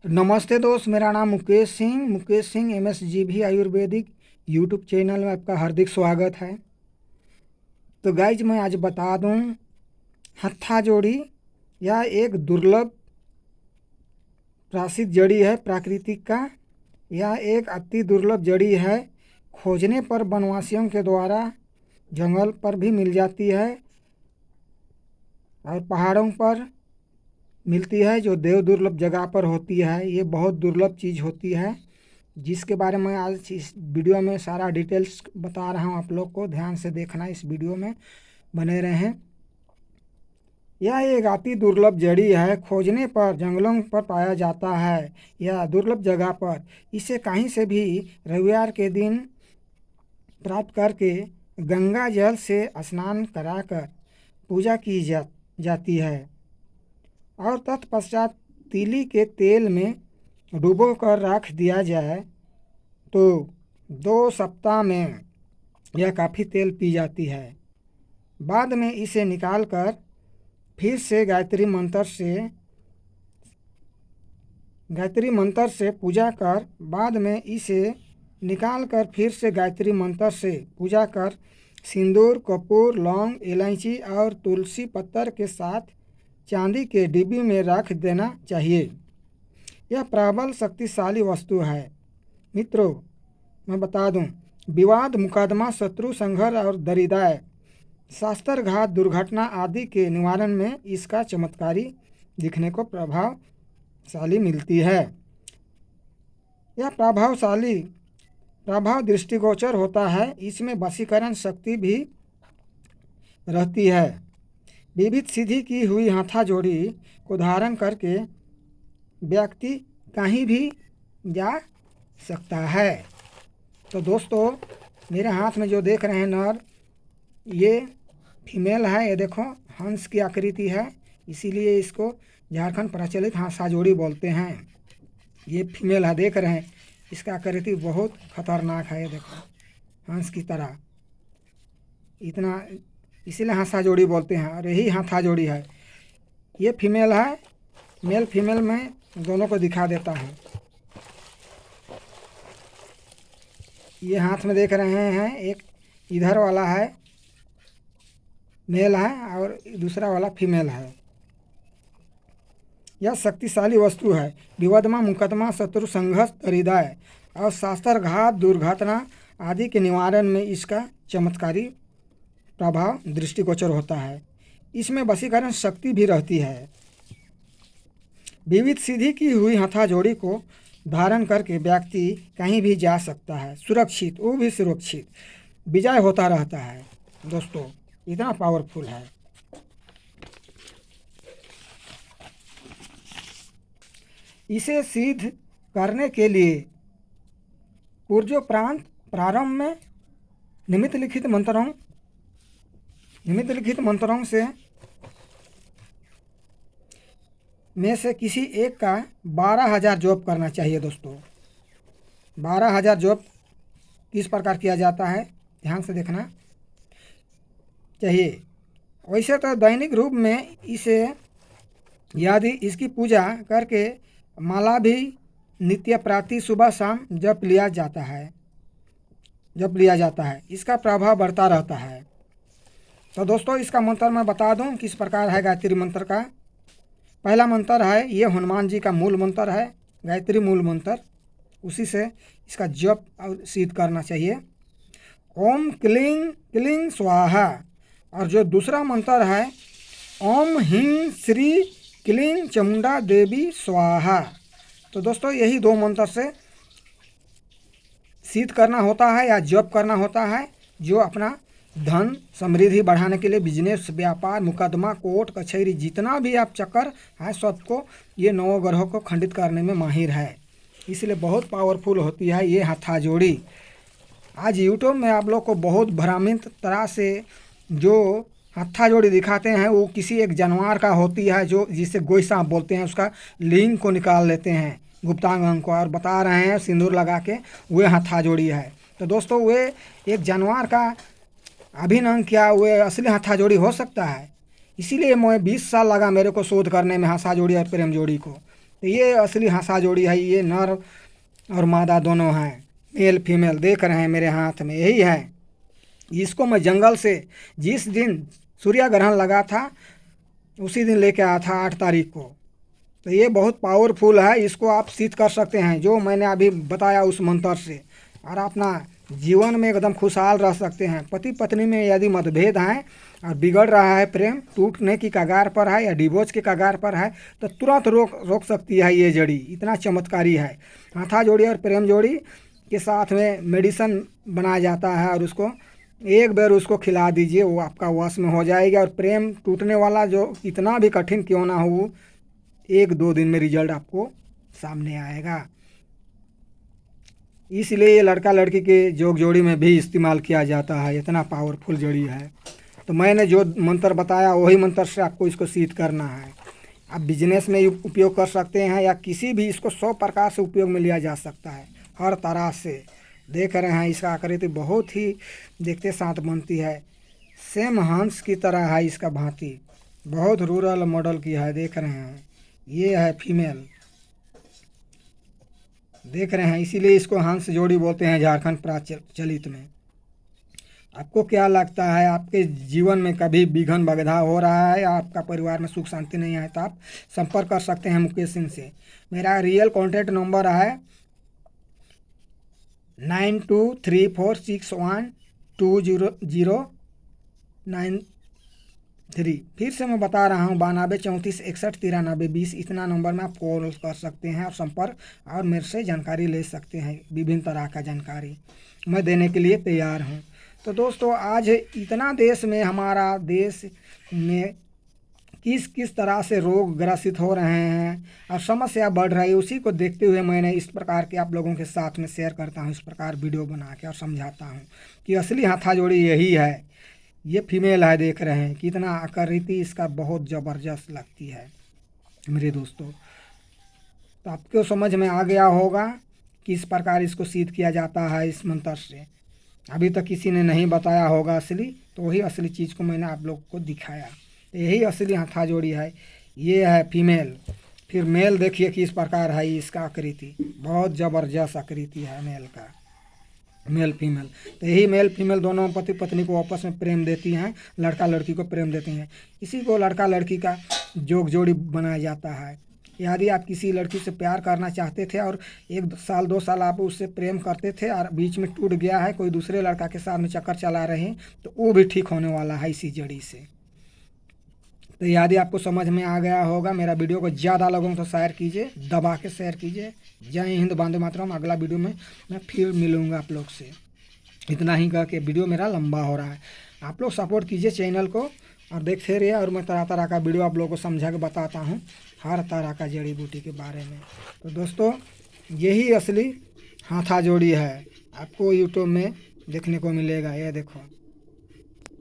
नमस्ते दोस्त, मेरा नाम Mukesh Singh MSGV Ayurvedic YouTube channel में आपका हार्दिक स्वागत है। तो गाइज मैं आज बता दूं, हत्था जोड़ी यह एक दुर्लभ प्रासिद्ध जड़ी है प्राकृतिक का। यह एक अति दुर्लभ जड़ी है। खोजने पर वनवासियों के द्वारा जंगल पर भी मिल जाती है और पहाड़ों पर मिलती है, जो देव दुर्लभ जगह पर होती है। ये बहुत दुर्लभ चीज़ होती है, जिसके बारे में आज इस वीडियो में सारा डिटेल्स बता रहा हूँ। आप लोग को ध्यान से देखना, इस वीडियो में बने रहें। यह एक अति दुर्लभ जड़ी है। खोजने पर जंगलों पर पाया जाता है, यह दुर्लभ जगह पर। इसे कहीं से भी रविवार के दिन प्राप्त करके गंगा जल से स्नान कराकर पूजा की जाती है और तत्पश्चात तीली के तेल में डुबो कर रख दिया जाए तो 2 सप्ताह में यह काफ़ी तेल पी जाती है। बाद में इसे निकालकर फिर से गायत्री मंत्र से पूजा कर, बाद में इसे निकालकर फिर से गायत्री मंत्र से पूजा कर सिंदूर, कपूर, लौंग, इलायची और तुलसी पत्तर के साथ चांदी के डिब्बी में रख देना चाहिए। यह प्रबल शक्तिशाली वस्तु है। मित्रों, मैं बता दूं, विवाद, मुकदमा, शत्रु संघर्ष और दरिद्र, शास्त्रघात, दुर्घटना आदि के निवारण में इसका चमत्कारी दिखने को प्रभाव मिलती है। यह प्रभाव दृष्टिगोचर होता है। इसमें वशीकरण शक्ति भी रहती है। विविध सिद्धि की हुई हाथा जोड़ी को धारण करके व्यक्ति कहीं भी जा सकता है। तो दोस्तों, मेरे हाथ में जो देख रहे हैं नर, ये फीमेल है। ये देखो, हंस की आकृति है, इसीलिए इसको झारखंड प्रचलित हाथा जोड़ी बोलते हैं। ये फीमेल है, देख रहे हैं, इसका आकृति बहुत खतरनाक है। ये देखो, हंस की तरह, इतना, इसीलिए हाथा जोड़ी बोलते हैं। और यही हाथा जोड़ी है। ये फीमेल है। मेल फीमेल में दोनों को दिखा देता हूँ। ये हाथ में देख रहे हैं, एक इधर वाला है मेल है और दूसरा वाला फीमेल है। यह शक्तिशाली वस्तु है। विवादमा, मुकदमा, शत्रु संघर्ष, हृदय और शास्त्रघात, दुर्घटना आदि के निवारण में इसका चमत्कारी प्रभाव दृष्टिगोचर होता है। इसमें वशीकरण शक्ति भी रहती है। विविध सिद्धि की हुई हथा जोड़ी को धारण करके व्यक्ति कहीं भी जा सकता है, सुरक्षित, वो भी सुरक्षित, विजय होता रहता है। दोस्तों, इतना पावरफुल है। इसे सिद्ध करने के लिए ऊर्जोपरांत प्रारंभ में निमित्त लिखित मंत्रों में से किसी एक का 12,000 जप करना चाहिए। दोस्तों, 12,000 जप किस प्रकार किया जाता है, ध्यान से देखना चाहिए। वैसे तो दैनिक रूप में इसे, यदि इसकी पूजा करके माला भी नित्य प्रातः सुबह शाम जप लिया जाता है, इसका प्रभाव बढ़ता रहता है। तो दोस्तों, इसका मंत्र मैं बता दूं किस प्रकार है। गायत्री मंत्र का पहला मंत्र है, ये हनुमान जी का मूल मंत्र है, गायत्री मूल मंत्र। उसी से इसका जप और सिद्ध करना चाहिए। ओम क्लीं क्लीं स्वाहा। और जो दूसरा मंत्र है, ओम ह्रीं श्री क्लीं चामुंडा देवी स्वाहा। तो दोस्तों, यही 2 मंत्र से सिद्ध करना होता है या जप करना होता है, जो अपना धन समृद्धि बढ़ाने के लिए, बिजनेस, व्यापार, मुकदमा, कोर्ट कचहरी, जितना भी आप चक्कर है, सबको ये 9 ग्रहों को खंडित करने में माहिर है। इसलिए बहुत पावरफुल होती है ये हथा जोड़ी। आज यूट्यूब में आप लोग को बहुत भ्रमित तरह से जो हथा जोड़ी दिखाते हैं, वो किसी एक जानवर का होती है, जो जिसे गोई सांप बोलते हैं। उसका लिंग को निकाल लेते हैं, गुप्तांग अंग को, और बता रहे हैं सिंदूर लगा के वे हथा जोड़ी है। तो दोस्तों, वे एक जानवर का अभिनंग क्या वे असली हथा जोड़ी हो सकता है? इसीलिए मैं 20 साल लगा मेरे को शोध करने में हथा जोड़ी और प्रेम जोड़ी को। तो ये असली हाथा जोड़ी है। ये नर और मादा दोनों हैं, मेल फीमेल देख रहे हैं मेरे हाथ में, यही है। इसको मैं जंगल से जिस दिन सूर्य ग्रहण लगा था उसी दिन लेके आया था, 8 तारीख को। तो ये बहुत पावरफुल है, इसको आप सिद्ध कर सकते हैं जो मैंने अभी बताया उस मंत्र से, और अपना जीवन में एकदम खुशहाल रह सकते हैं। पति पत्नी में यदि मतभेद हैं और बिगड़ रहा है, प्रेम टूटने की कगार पर है या डिवोर्स की कगार पर है, तो तुरंत रोक सकती है ये जड़ी, इतना चमत्कारी है। हाथा जोड़ी और प्रेम जोड़ी के साथ में मेडिसिन बनाया जाता है, और उसको एक बार उसको खिला दीजिए, वो आपका वश में हो जाएगा। और प्रेम टूटने वाला जो कितना भी कठिन क्यों ना हो, 1-2 दिन में रिजल्ट आपको सामने आएगा। इसलिए ये लड़का लड़की के जोग जोड़ी में भी इस्तेमाल किया जाता है, इतना पावरफुल जड़ी है। तो मैंने जो मंत्र बताया वही मंत्र से आपको इसको सिद्ध करना है। आप बिजनेस में उपयोग कर सकते हैं, या किसी भी, इसको 100 प्रकार से उपयोग में लिया जा सकता है, हर तरह से। देख रहे हैं इसका आकृति बहुत ही देखते साथ बनती है, सेम हंस की तरह है इसका भांति, बहुत रूरल मॉडल की है। देख रहे हैं ये है फीमेल, देख रहे हैं, इसीलिए इसको हंस जोड़ी बोलते हैं झारखंड प्रचलित में। आपको क्या लगता है, आपके जीवन में कभी विघ्न बाधा हो रहा है या आपका परिवार में सुख शांति नहीं है, तो आप संपर्क कर सकते हैं मुकेश सिंह से। मेरा रियल कॉन्टैक्ट नंबर है 9234612093। फिर से मैं बता रहा हूँ 9234619320। इतना नंबर में आप कॉल कर सकते हैं और संपर्क और मेरे से जानकारी ले सकते हैं, विभिन्न तरह का जानकारी मैं देने के लिए तैयार हूँ। तो दोस्तों, आज इतना देश में, हमारा देश में किस किस तरह से रोग ग्रसित हो रहे हैं और समस्या बढ़ रही है, उसी को देखते हुए मैंने इस प्रकार के आप लोगों के साथ में शेयर करता हूँ, इस प्रकार वीडियो बना के और समझाता हूँ कि असली हाथा जोड़ी यही है। ये फीमेल है, देख रहे हैं कितना आकृति इसका बहुत ज़बरदस्त लगती है मेरे दोस्तों। तो आपको समझ में आ गया होगा कि इस प्रकार इसको सिद्ध किया जाता है इस मंत्र से। अभी तक किसी ने नहीं बताया होगा असली, तो वही असली चीज़ को मैंने आप लोग को दिखाया। तो यही असली हाथा जोड़ी है। ये है फीमेल, फिर मेल देखिए कि इस प्रकार है इसका आकृति, बहुत ज़बरदस्त आकृति है मेल का, मेल फीमेल। तो यही मेल फीमेल दोनों पति पत्नी को आपस में प्रेम देती हैं, लड़का लड़की को प्रेम देते हैं। इसी को लड़का लड़की का जोग जोड़ी बनाया जाता है। यदि आप किसी लड़की से प्यार करना चाहते थे और 1 साल 2 साल आप उससे प्रेम करते थे और बीच में टूट गया है, कोई दूसरे लड़का के साथ में चक्कर चला रहे हैं, तो वो भी ठीक होने वाला है इसी जड़ी से। तो यदि आपको समझ में आ गया होगा, मेरा वीडियो को ज़्यादा लोगों को शेयर कीजिए, दबा के शेयर कीजिए। जय हिंद, वंदे मातरम। अगला वीडियो में मैं फिर मिलूँगा आप लोग से। इतना ही कह के वीडियो मेरा लंबा हो रहा है, आप लोग सपोर्ट कीजिए चैनल को और देखते रहिए। और मैं तरह तरह का वीडियो आप लोगों को समझा के बताता हूँ, हर तरह का जड़ी बूटी के बारे में। तो दोस्तों, यही असली हाथा जोड़ी है, आपको यूट्यूब में देखने को मिलेगा। ये देखो।